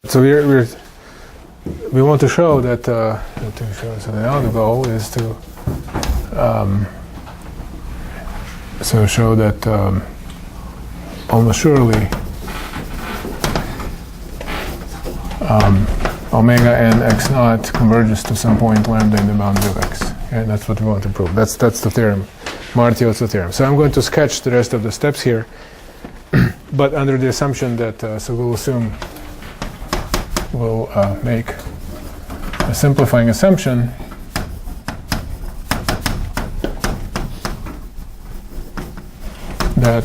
So we want to show that so now the goal is to so show that almost surely omega n x naught converges to some point lambda in the boundary of x. Okay, that's what we want to prove. That's the theorem, Martiot's theorem. So I'm going to sketch the rest of the steps here, but under the assumption that so we'll assume we'll make a simplifying assumption that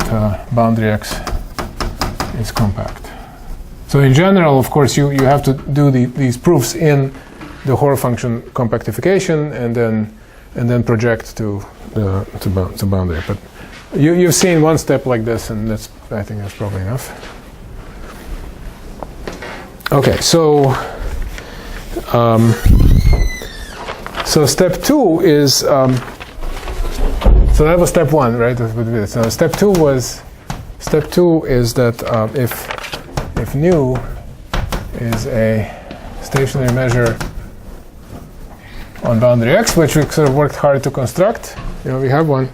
boundary x is compact. So in general, of course, you have to do these proofs in the Hoare function compactification and then project to boundary. But you've seen one step like this, and I think that's probably enough. Okay, so step 2 is so that was step 1, right? So step 2 is that if nu is a stationary measure on boundary x, which we sort of worked hard to construct, we have one,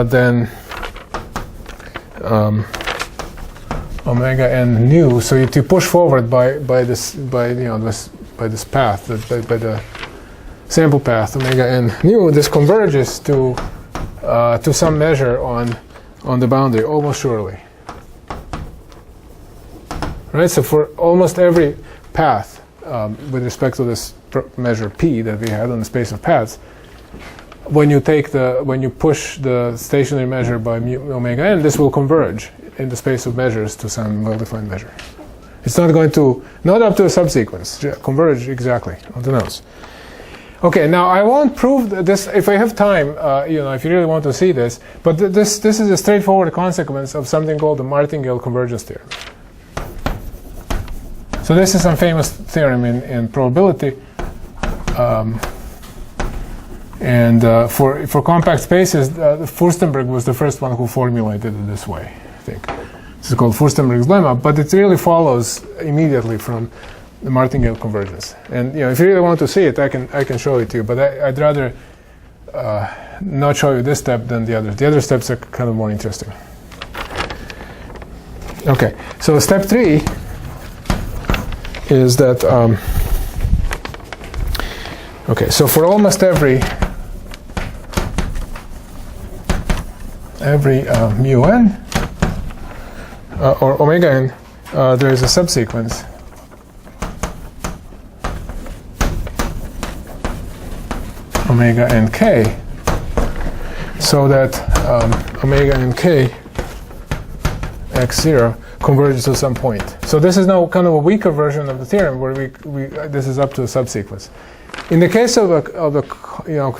then omega n nu. So you push forward by this path, by the sample path omega n nu. This converges to some measure on the boundary almost surely. Right. So for almost every path with respect to this measure p that we had on the space of paths, when you push the stationary measure by omega n, this will converge in the space of measures to some well-defined measure. It's not going to, not up to a subsequence, converge exactly on the nose. Okay, now I won't prove this if I have time, if you really want to see this, but this is a straightforward consequence of something called the Martingale convergence theorem. So this is some famous theorem in probability. For compact spaces, Furstenberg was the first one who formulated it this way, I think. This is called Furstenberg's lemma, but it really follows immediately from the Martingale convergence. And if you really want to see it, I can show it to you, but I'd rather not show you this step than the others. The other steps are kind of more interesting. Okay, so step 3 is that okay, so for almost every mu n or omega n, there is a subsequence omega n k, so that omega n k x0 converges to some point. So this is now kind of a weaker version of the theorem where this is up to a subsequence. In the case of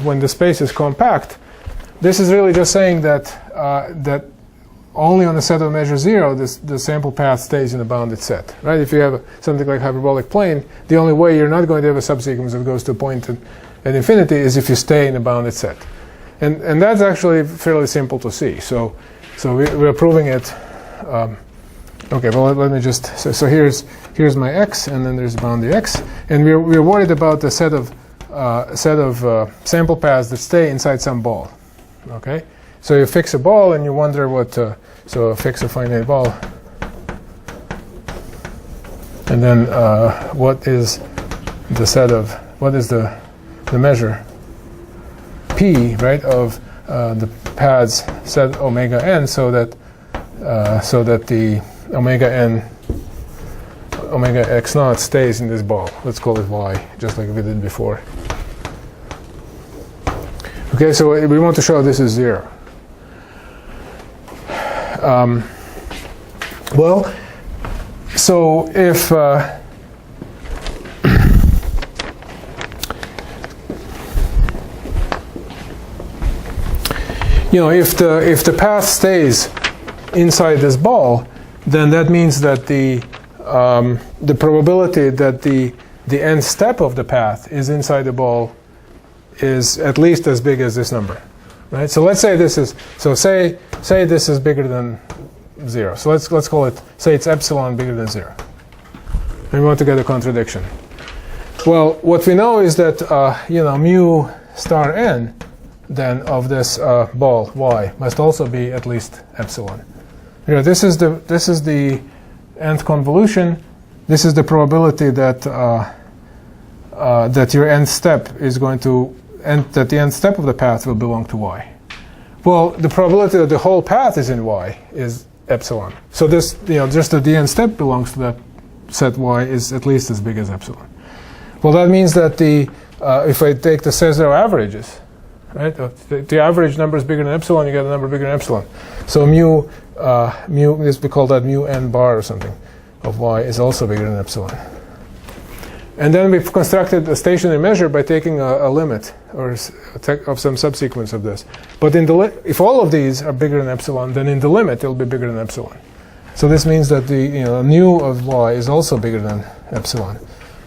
when the space is compact, this is really just saying that only on the set of measure 0 the sample path stays in a bounded set, right? If you have something like hyperbolic plane, the only way you're not going to have a subsequence that goes to a point at infinity is if you stay in a bounded set, and that's actually fairly simple to see. So we're proving it. Okay, well let me just so here's my x, and then there's boundary x, and we're worried about the set of sample paths that stay inside some ball. Okay, so you fix a ball and you wonder what. So fix a finite ball, and then what is the set of the measure p, right, of the paths set omega n, so that the omega x naught stays in this ball. Let's call it y, just like we did before. Okay, so we want to show this is 0. Well, so if if the path stays inside this ball, then that means that the probability that the nth step of the path is inside the ball is at least as big as this number, right? So let's say this is say this is bigger than 0. So let's call it, say it's epsilon bigger than 0. And we want to get a contradiction. Well, what we know is that mu star n then of this ball y must also be at least epsilon. This is the nth convolution. This is the probability that that your nth step is going to that the nth step of the path will belong to y. Well, the probability that the whole path is in y is epsilon. So this, just that the nth step belongs to that set y is at least as big as epsilon. Well, that means that if I take the Cesaro averages, right, the average number is bigger than epsilon, you get a number bigger than epsilon. So mu we call that mu n bar or something of y is also bigger than epsilon. And then we've constructed a stationary measure by taking a limit or of some subsequence of this. But if all of these are bigger than epsilon, then in the limit it'll be bigger than epsilon. So this means that the nu of y is also bigger than epsilon,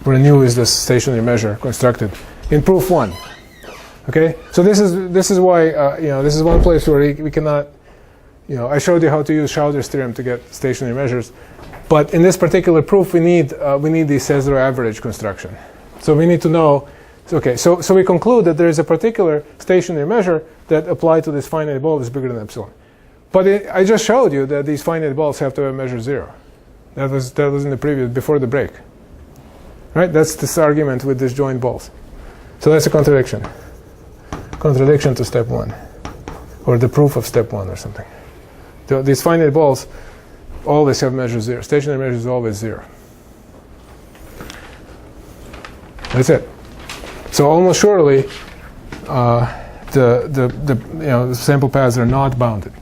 where nu is the stationary measure constructed in proof 1. Okay, so this is why this is one place where we cannot. I showed you how to use Schauder's theorem to get stationary measures, but in this particular proof we need the Cesaro average construction. So we need to know. Okay, so we conclude that there is a particular stationary measure that applied to this finite ball is bigger than epsilon. But I just showed you that these finite balls have to have measure 0. That was in the previous, before the break. Right? That's this argument with disjoint balls. So that's a contradiction. Contradiction to step 1, or the proof of step 1 or something. These finite balls always have measure 0. Stationary measure is always 0. That's it. So almost surely the sample paths are not bounded.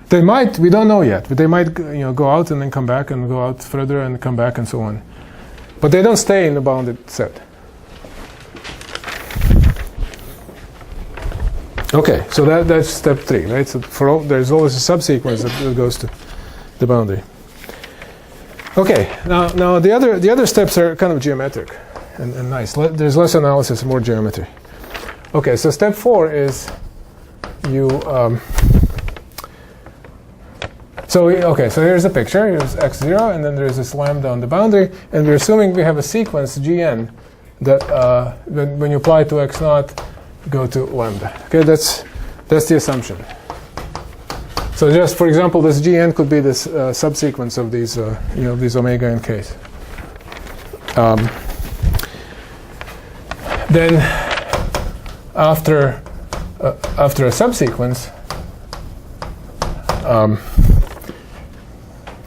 They might, we don't know yet, but they might go out and then come back and go out further and come back and so on. But they don't stay in the bounded set. Okay, so that's step 3, right? So there's always a subsequence that goes to the boundary. Okay, now the other steps are kind of geometric and nice. There's less analysis and more geometry. Okay, so step 4 is so here's the picture. Here's x0, and then there's this lambda on the boundary, and we're assuming we have a sequence gn that when you apply to x0, go to lambda. Okay, that's the assumption. So just for example, this gn could be this subsequence of these these omega and k's. Then after a subsequence,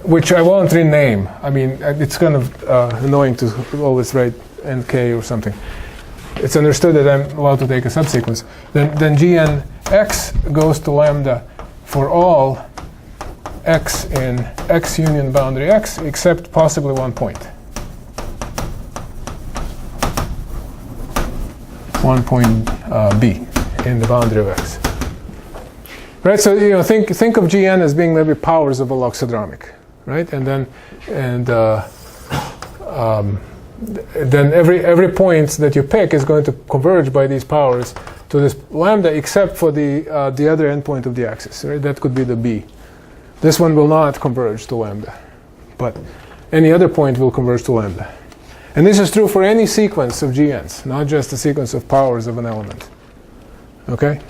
which I won't rename. I mean, it's kind of annoying to always write nk or something. It's understood that I'm allowed to take a subsequence. Then gn x goes to lambda for all x in x union boundary x, except possibly one point. One point b in the boundary of x. Right. So think of gn as being maybe powers of a loxodromic, right? And then every point that you pick is going to converge by these powers to this lambda, except for the other endpoint of the axis. Right? That could be the b. This one will not converge to lambda, but any other point will converge to lambda. And this is true for any sequence of GNs, not just the sequence of powers of an element. Okay?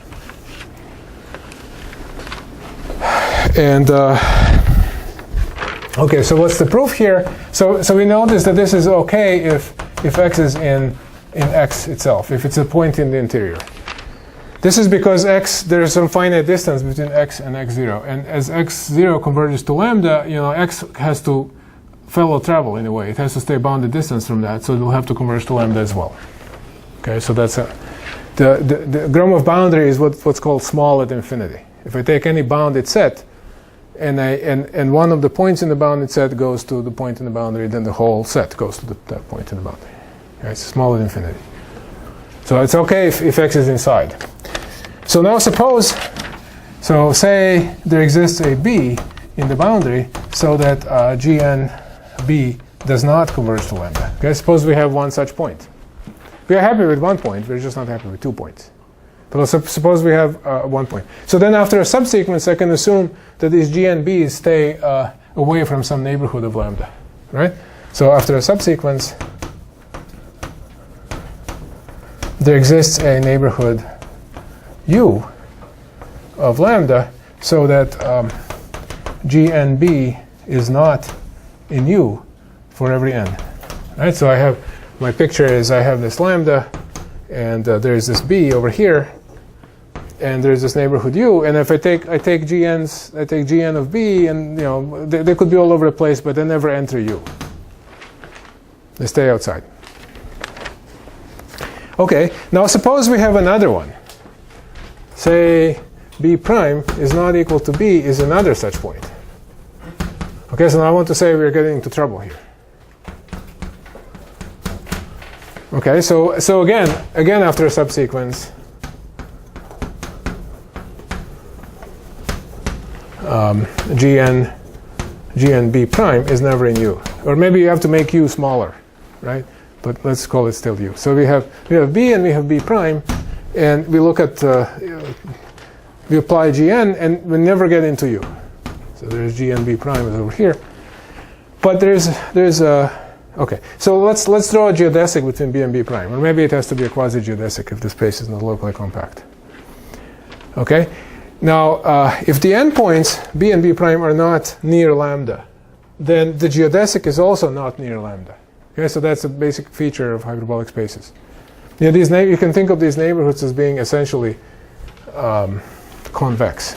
And okay, so what's the proof here? So we notice that this is okay if x is in x itself, if it's a point in the interior. This is because there is some finite distance between x and x0, and as x0 converges to lambda, x has to fellow travel in a way. It has to stay bounded distance from that, so it will have to converge to lambda as well. Okay, so that's the Gromov boundary is what's called small at infinity. If I take any bounded set, and one of the points in the bounded set goes to the point in the boundary, then the whole set goes to that point in the boundary. Okay, it's small at infinity. So it's okay if x is inside. So now say there exists a b in the boundary so that GNB does not converge to lambda. Okay, suppose we have one such point. We are happy with 1 point, we're just not happy with 2 points. But suppose we have 1 point. So then after a subsequence, I can assume that these GNBs stay away from some neighborhood of lambda, right? So after a subsequence, there exists a neighborhood U of lambda, so that GNB is not in U for every n. Right? So I have, my picture is I have this lambda, and there's this B over here, and there's this neighborhood U, and if I take GN of B, and they could be all over the place, but they never enter U. They stay outside. Okay, now suppose we have another one. Say B prime is not equal to B is another such point. Okay, so now I want to say we're getting into trouble here. Okay, so again after a subsequence, GNB prime is never in U. Or maybe you have to make U smaller, right? But let's call it still U. So we have B and we have B prime, and we look at we apply Gn, and we never get into U. So there's GNB prime is over here, but there's okay. So let's draw a geodesic between B and B prime, or maybe it has to be a quasi-geodesic if the space is not locally compact. Okay. Now, if the endpoints B and B prime are not near lambda, then the geodesic is also not near lambda. Okay, so that's a basic feature of hyperbolic spaces. You can think of these neighborhoods as being essentially convex,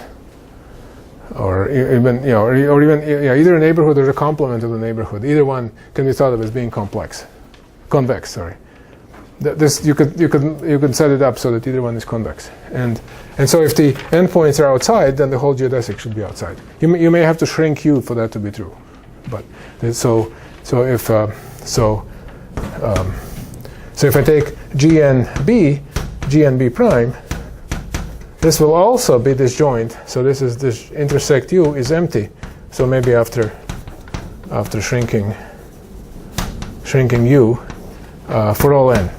or even either a neighborhood or a complement of the neighborhood. Either one can be thought of as being convex. Sorry. This you could set it up so that either one is convex, and so if the endpoints are outside, then the whole geodesic should be outside. You may have to shrink U for that to be true, but so if I take GNB prime, this will also be disjoint. So this intersect U is empty. So maybe after shrinking U for all n.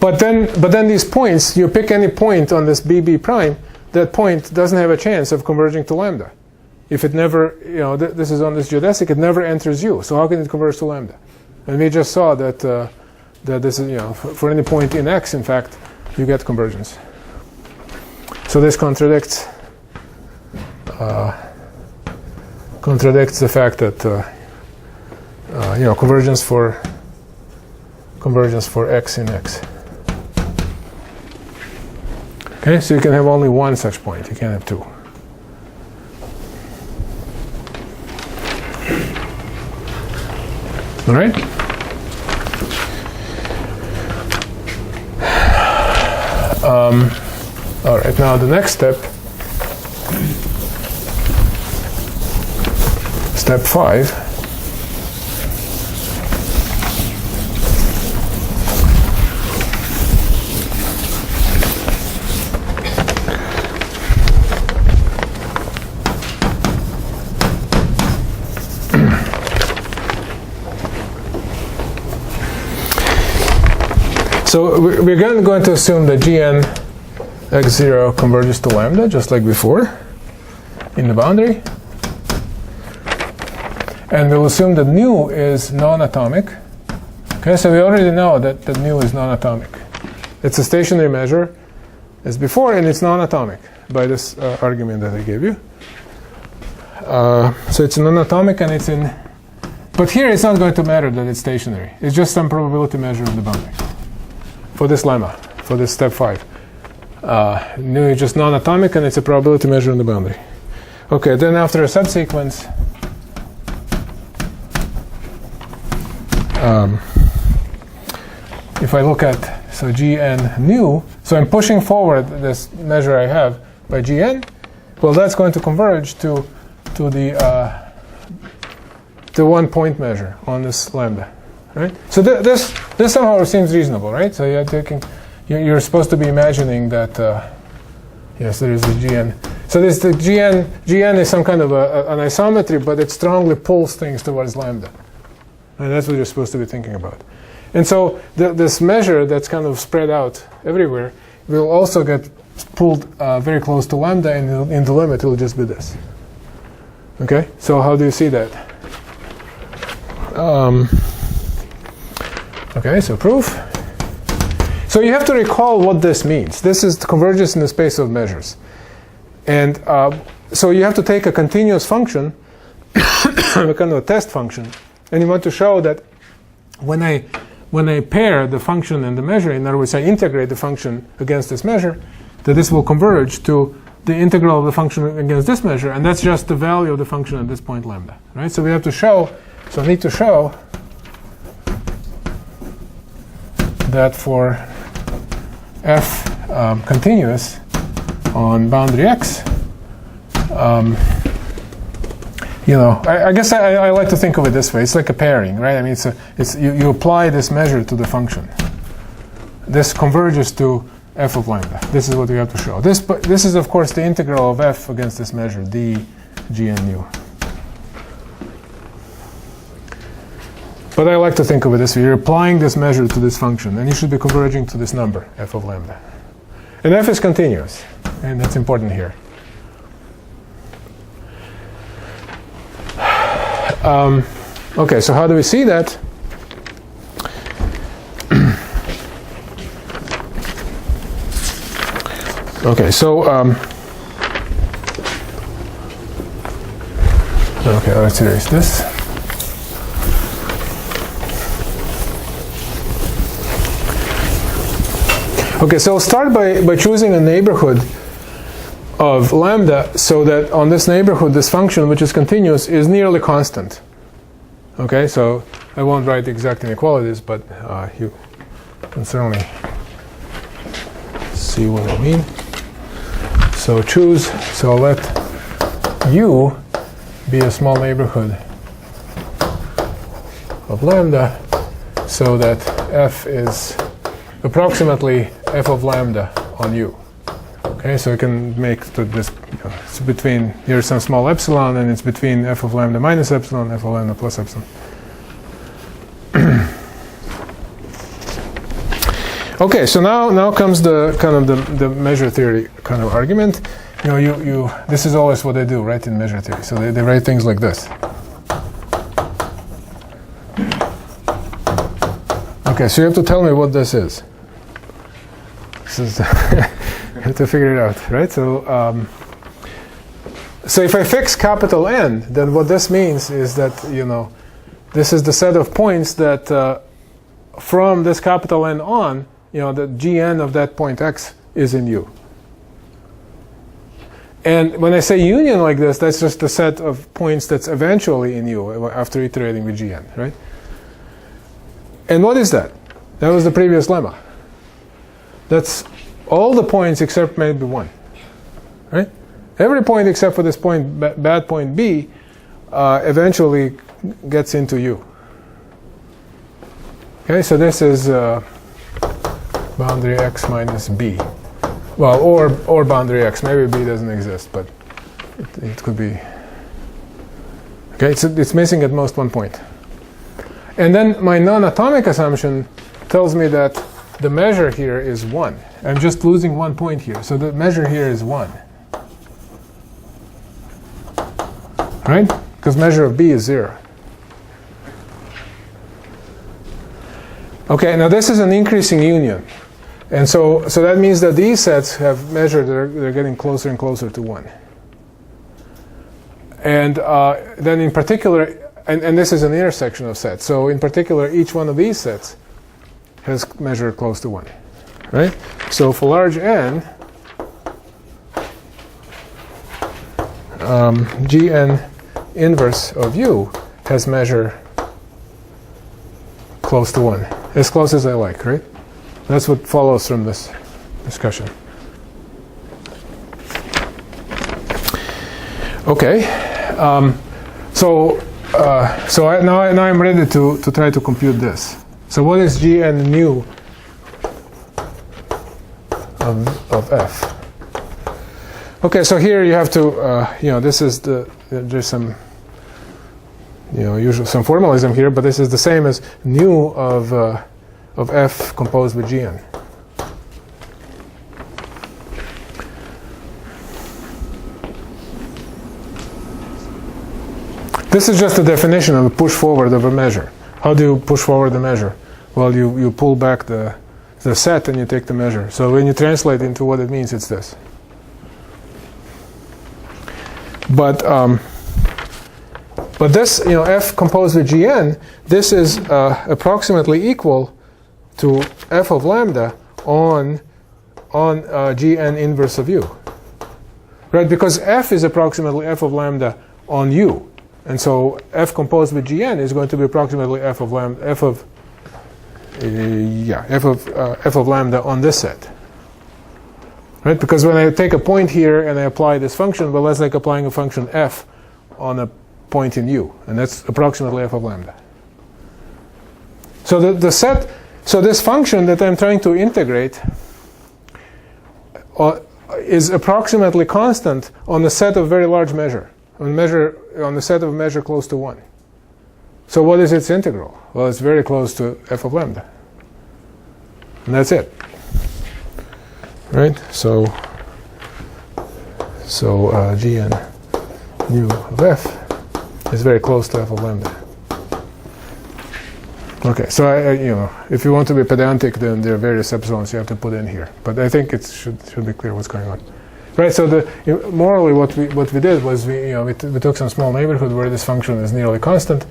But then these points, you pick any point on this BB prime, that point doesn't have a chance of converging to lambda. If it never, this is on this geodesic, it never enters U. So how can it converge to lambda? And we just saw that that this is, for any point in X, in fact, you get convergence. So this contradicts the fact that convergence for X in X. Okay, so you can have only one such point. You can't have two. All right. All right. Now the next step, step 5. So we're going to assume that Gn x0 converges to lambda, just like before, in the boundary. And we'll assume that nu is non-atomic. Okay, so we already know that nu is non-atomic. It's a stationary measure as before, and it's non-atomic by this argument that I gave you. So it's non-atomic, and it's in... But here it's not going to matter that it's stationary. It's just some probability measure of the boundary. For this lemma, for this step 5. Nu is just non-atomic, and it's a probability measure on the boundary. Okay, then after a subsequence, if I look at, so Gn nu, so I'm pushing forward this measure I have by Gn, well, that's going to converge to the 1 point measure on this lambda. Right? So this somehow seems reasonable, right? So you're supposed to be imagining that yes, there is the Gn. So this the Gn is some kind of an isometry, but it strongly pulls things towards lambda, and that's what you're supposed to be thinking about. And so this measure that's kind of spread out everywhere will also get pulled very close to lambda, and in the limit it will just be this. Okay. So how do you see that? Okay, so proof. So you have to recall what this means. This is the convergence in the space of measures. And so you have to take a continuous function, a kind of a test function, and you want to show that when I pair the function and the measure, in other words, I integrate the function against this measure, that this will converge to the integral of the function against this measure, and that's just the value of the function at this point lambda, right? So we have to show, so I need to show that for f continuous on boundary x, you know, I guess I like to think of it this way. It's like a pairing, right? I mean, you apply this measure to the function. This converges to f of lambda. This is what we have to show. This is, of course, the integral of f against this measure, d, g, and nu. But I like to think of it this way. You're applying this measure to this function, and you should be converging to this number, f of lambda. And f is continuous, and that's important here. Okay, so how do we see that? Okay, so okay, let's erase this. Okay, so I'll start by choosing a neighborhood of lambda so that on this neighborhood, this function, which is continuous, is nearly constant. Okay, so I won't write the exact inequalities, but you can certainly see what I mean. So choose, so I'll let U be a small neighborhood of lambda so that f is approximately f of lambda on U. Okay, so I can make this, it's between, here's some small epsilon, and it's between f of lambda minus epsilon, f of lambda plus epsilon. Okay, so now comes the kind of the measure theory kind of argument. You know, this is always what they do, right, in measure theory. So they write things like this. Okay, so you have to tell me what this is. This is you have to figure it out, right? So, so if I fix capital N, then what this means is that, you know, this is the set of points that from this capital N on, you know, the Gn of that point x is in U. And when I say union like this, that's just the set of points that's eventually in U after iterating with Gn, right? And what is that? That was the previous lemma. That's all the points except maybe one, right? Every point except for this point, bad point B, eventually gets into U. Okay, so this is boundary x minus B. Well, or boundary x. Maybe B doesn't exist, but it could be. Okay, it's missing at most one point. And then my non-atomic assumption tells me that the measure here is 1. I'm just losing 1 point here. So the measure here is 1. Right? Because measure of B is 0. Okay, now this is an increasing union. And so that means that these sets have measured, they're getting closer and closer to 1. And then in particular, and this is an intersection of sets. So in particular, each one of these sets has measured close to 1. Right? So for large n, Gn inverse of U has measured close to 1. As close as I like, right? That's what follows from this discussion. Okay. So now I'm ready to try to compute this. So what is Gn nu of f? Okay, so here you have to, you know, this is there's some, you know, usual some formalism here, but this is the same as nu of f composed with Gn. This is just a definition of a push forward of a measure. How do you push forward the measure? Well, you pull back the set and you take the measure. So when you translate into what it means, it's this. But this, f composed with gn, this is approximately equal to f of lambda on gn inverse of u, right? Because f is approximately f of lambda on u, and so f composed with gn is going to be approximately f of lambda f of lambda on this set, right? Because when I take a point here and I apply this function, well, that's like applying a function f on a point in u, and that's approximately f of lambda. So the set, so this function that I'm trying to integrate is approximately constant on the set of very large measure, on the set of measure close to 1. So what is its integral? Well, it's very close to f of lambda, and that's it, right? So gn nu of f is very close to f of lambda. Okay, so if you want to be pedantic, then there are various epsilons you have to put in here. But I think it should be clear what's going on, right? So morally, what we did was we took some small neighborhood where this function is nearly constant,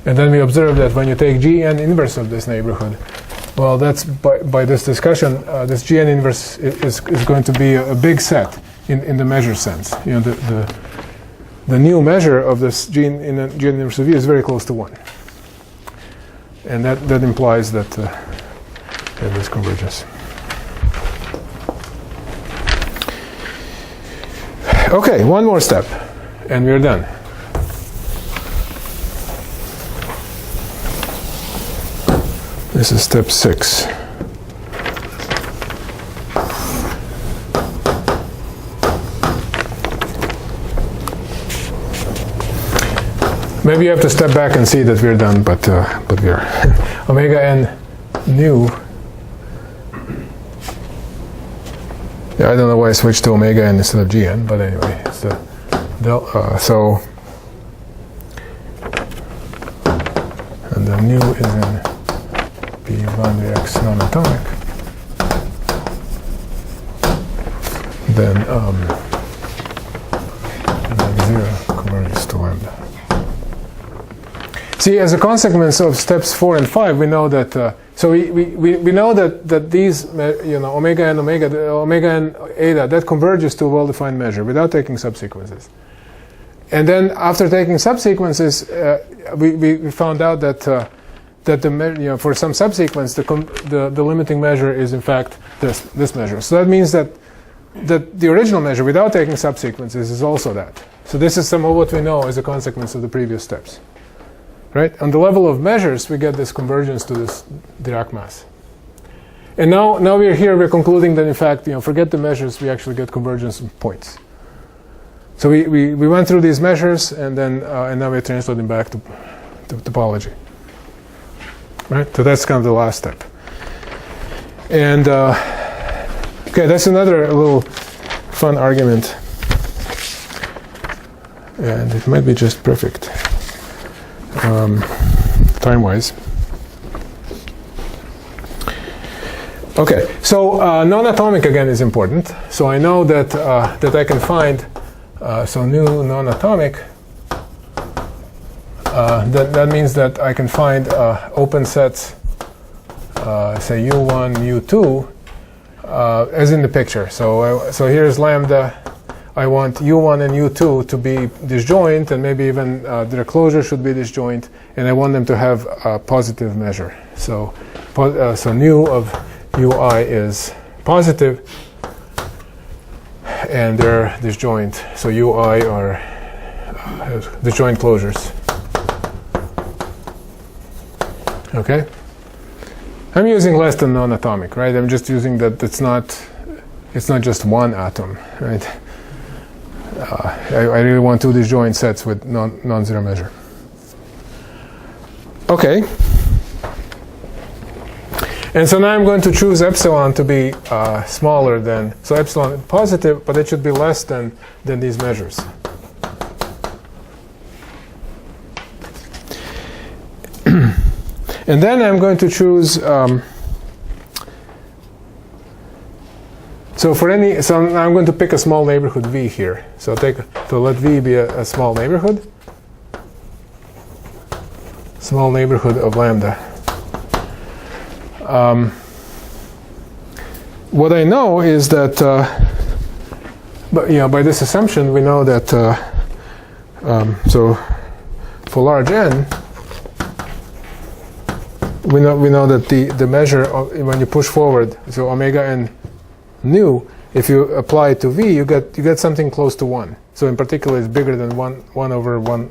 and then we observed that when you take gn inverse of this neighborhood, well, that's by this discussion, this gn inverse is going to be a big set in the measure sense. The new measure of this gn inverse of v is very close to 1. And that implies that there is convergence. Okay, one more step, and we're done. This is step 6. Maybe you have to step back and see that we're done, but we are. Omega n nu. Yeah, I don't know why I switched to omega n instead of gn, but anyway, it's the so. And the nu is in p boundary x non-atomic. Then 0 converges to lambda. See, as a consequence of steps 4 and 5, we know that. So we know that these, omega n eta, that converges to a well-defined measure without taking subsequences. And then after taking subsequences, we found out that for some subsequence, the limiting measure is in fact this measure. So that means that the original measure without taking subsequences is also that. So this is some of what we know as a consequence of the previous steps. Right? On the level of measures, we get this convergence to this Dirac mass. And now we're here, we're concluding that in fact, forget the measures, we actually get convergence of points. So we went through these measures, and then and now we're translating back to topology. Right? So that's kind of the last step. And okay, that's another little fun argument. And it might be just perfect. Time-wise. Okay, so non-atomic again is important. So I know that I can find so nu non-atomic. That means that I can find open sets, say u1, u2, as in the picture. So here's lambda. I want u1 and u2 to be disjoint, and maybe even their closure should be disjoint, and I want them to have a positive measure. So nu of ui is positive, and they're disjoint. So ui are disjoint closures. Okay? I'm using less than non-atomic, right? I'm just using that it's not just one atom, right? I really want two disjoint sets with non-zero measure. Okay. And so now I'm going to choose epsilon to be smaller than, so epsilon positive, but it should be less than these measures. And then I'm going to choose. So I'm going to pick a small neighborhood V here. So let V be a small neighborhood. Small neighborhood of lambda. What I know is that, by this assumption, we know that. So for large n, we know that the measure of, when you push forward, so omega n nu, if you apply it to V, you get something close to 1. So in particular, it's bigger than 1 over 1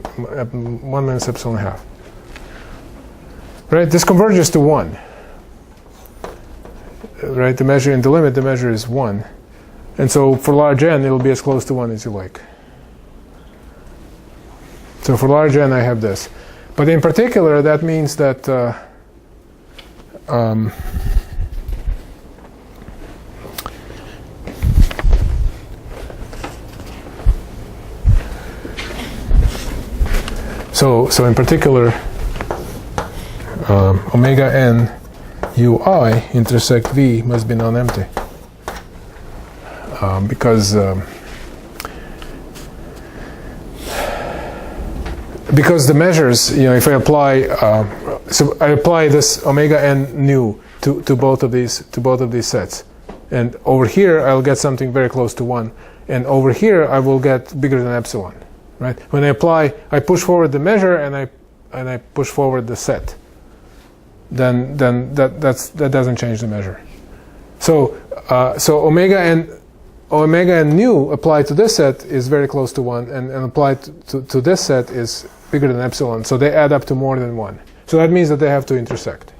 minus epsilon half. Right? This converges to 1. Right? The measure in the limit, the measure is 1. And so for large n, it'll be as close to 1 as you like. So for large n, I have this. But in particular, that means that so in particular, omega n ui intersect V must be non-empty. Because the measures, if I apply, so I apply this omega n nu to both of these sets, and over here I'll get something very close to 1, and over here I will get bigger than epsilon, right? When I push forward the measure and I push forward the set, then that doesn't change the measure. So omega n nu applied to this set is very close to 1, and applied to this set is bigger than epsilon. So they add up to more than 1. So that means that they have to intersect.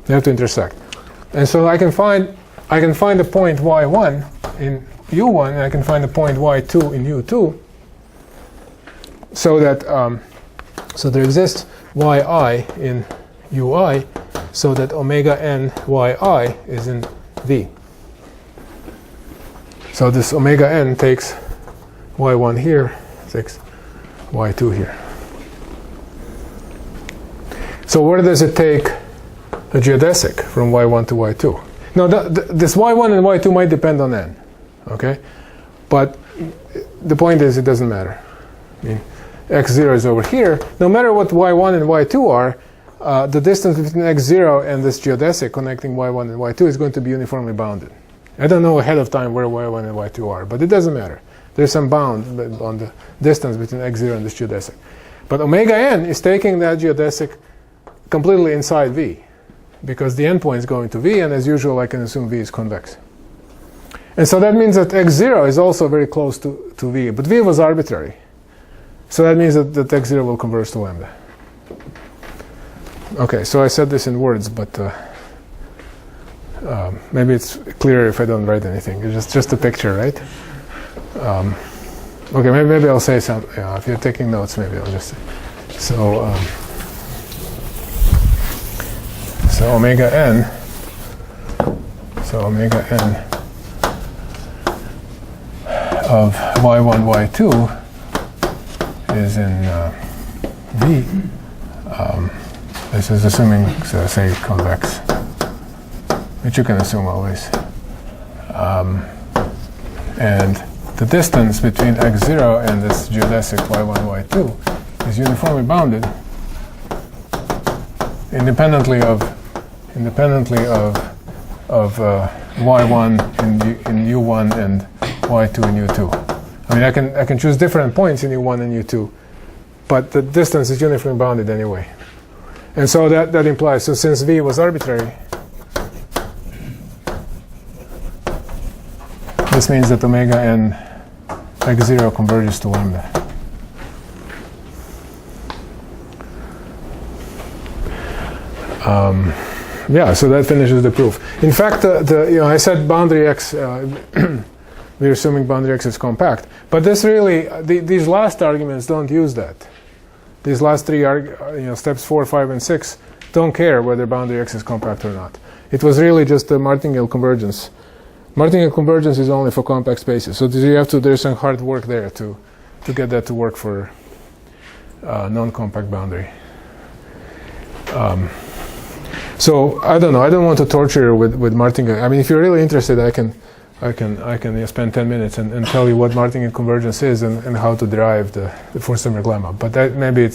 They have to intersect. And so I can find a point y1 in u1, and I can find a point y2 in u2. So that so there exists yi in ui, so that omega n yi is in V. So this omega n takes y1 here, takes y2 here. So where does it take a geodesic from y1 to y2? Now this y1 and y2 might depend on n, okay? But the point is, it doesn't matter. I mean, x0 is over here. No matter what y1 and y2 are, the distance between x0 and this geodesic connecting y1 and y2 is going to be uniformly bounded. I don't know ahead of time where y1 and y2 are, but it doesn't matter. There's some bound on the distance between x0 and this geodesic. But omega n is taking that geodesic completely inside V, because the endpoint is going to V, and as usual, I can assume V is convex. And so that means that x0 is also very close to V, but V was arbitrary. So that means that x0 will converge to lambda. Okay, so I said this in words, but maybe it's clearer if I don't write anything. It's just a picture, right? Okay, maybe I'll say something. If you're taking notes, maybe I'll just say. So omega n. So omega n of y1, y2 is in V. This is assuming, so say, convex, which you can assume always. And the distance between x0 and this geodesic y1, y2 is uniformly bounded, independently of y1 in u1 and y2 in u2. I mean, I can choose different points in u1 and u2, but the distance is uniformly bounded anyway. And so that implies, so since V was arbitrary, this means that omega n x0 converges to lambda. Yeah, so that finishes the proof. In fact, I said boundary x. We're assuming boundary x is compact, but this really, these last arguments don't use that. These last three, steps 4, 5, and 6, don't care whether boundary x is compact or not. It was really just the martingale convergence. Martingale convergence is only for compact spaces, so there's some hard work there to get that to work for non-compact boundary. So I don't know. I don't want to torture you with Martingale. I mean, if you're really interested, I can spend 10 minutes and tell you what Martingale convergence is and how to derive the Forstenberg lemma. But that maybe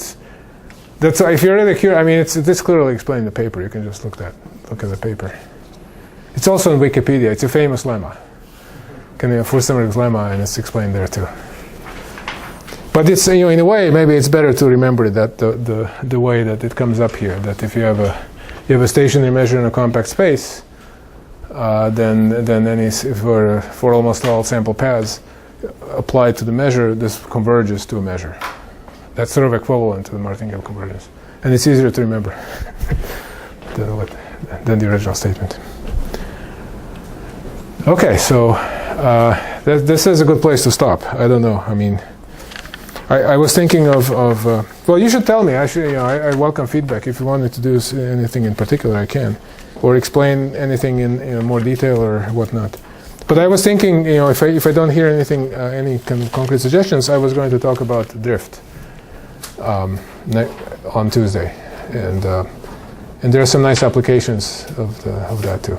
that's if you're really curious. I mean, it's clearly explained in the paper. You can just look at the paper. It's also in Wikipedia. It's a famous lemma. Forstenberg's lemma, and it's explained there too. But it's, in a way, maybe it's better to remember that the way that it comes up here. That if you have a stationary measure in a compact space, then any for almost all sample paths applied to the measure, this converges to a measure. That's sort of equivalent to the Martingale convergence, and it's easier to remember than the original statement. Okay, so this is a good place to stop. I don't know. I mean, I was thinking of well, you should tell me. Actually, I welcome feedback. If you want me to do anything in particular, I can, or explain anything in more detail or whatnot. But I was thinking, if I don't hear anything, any kind of concrete suggestions, I was going to talk about drift on Tuesday, and there are some nice applications of that too.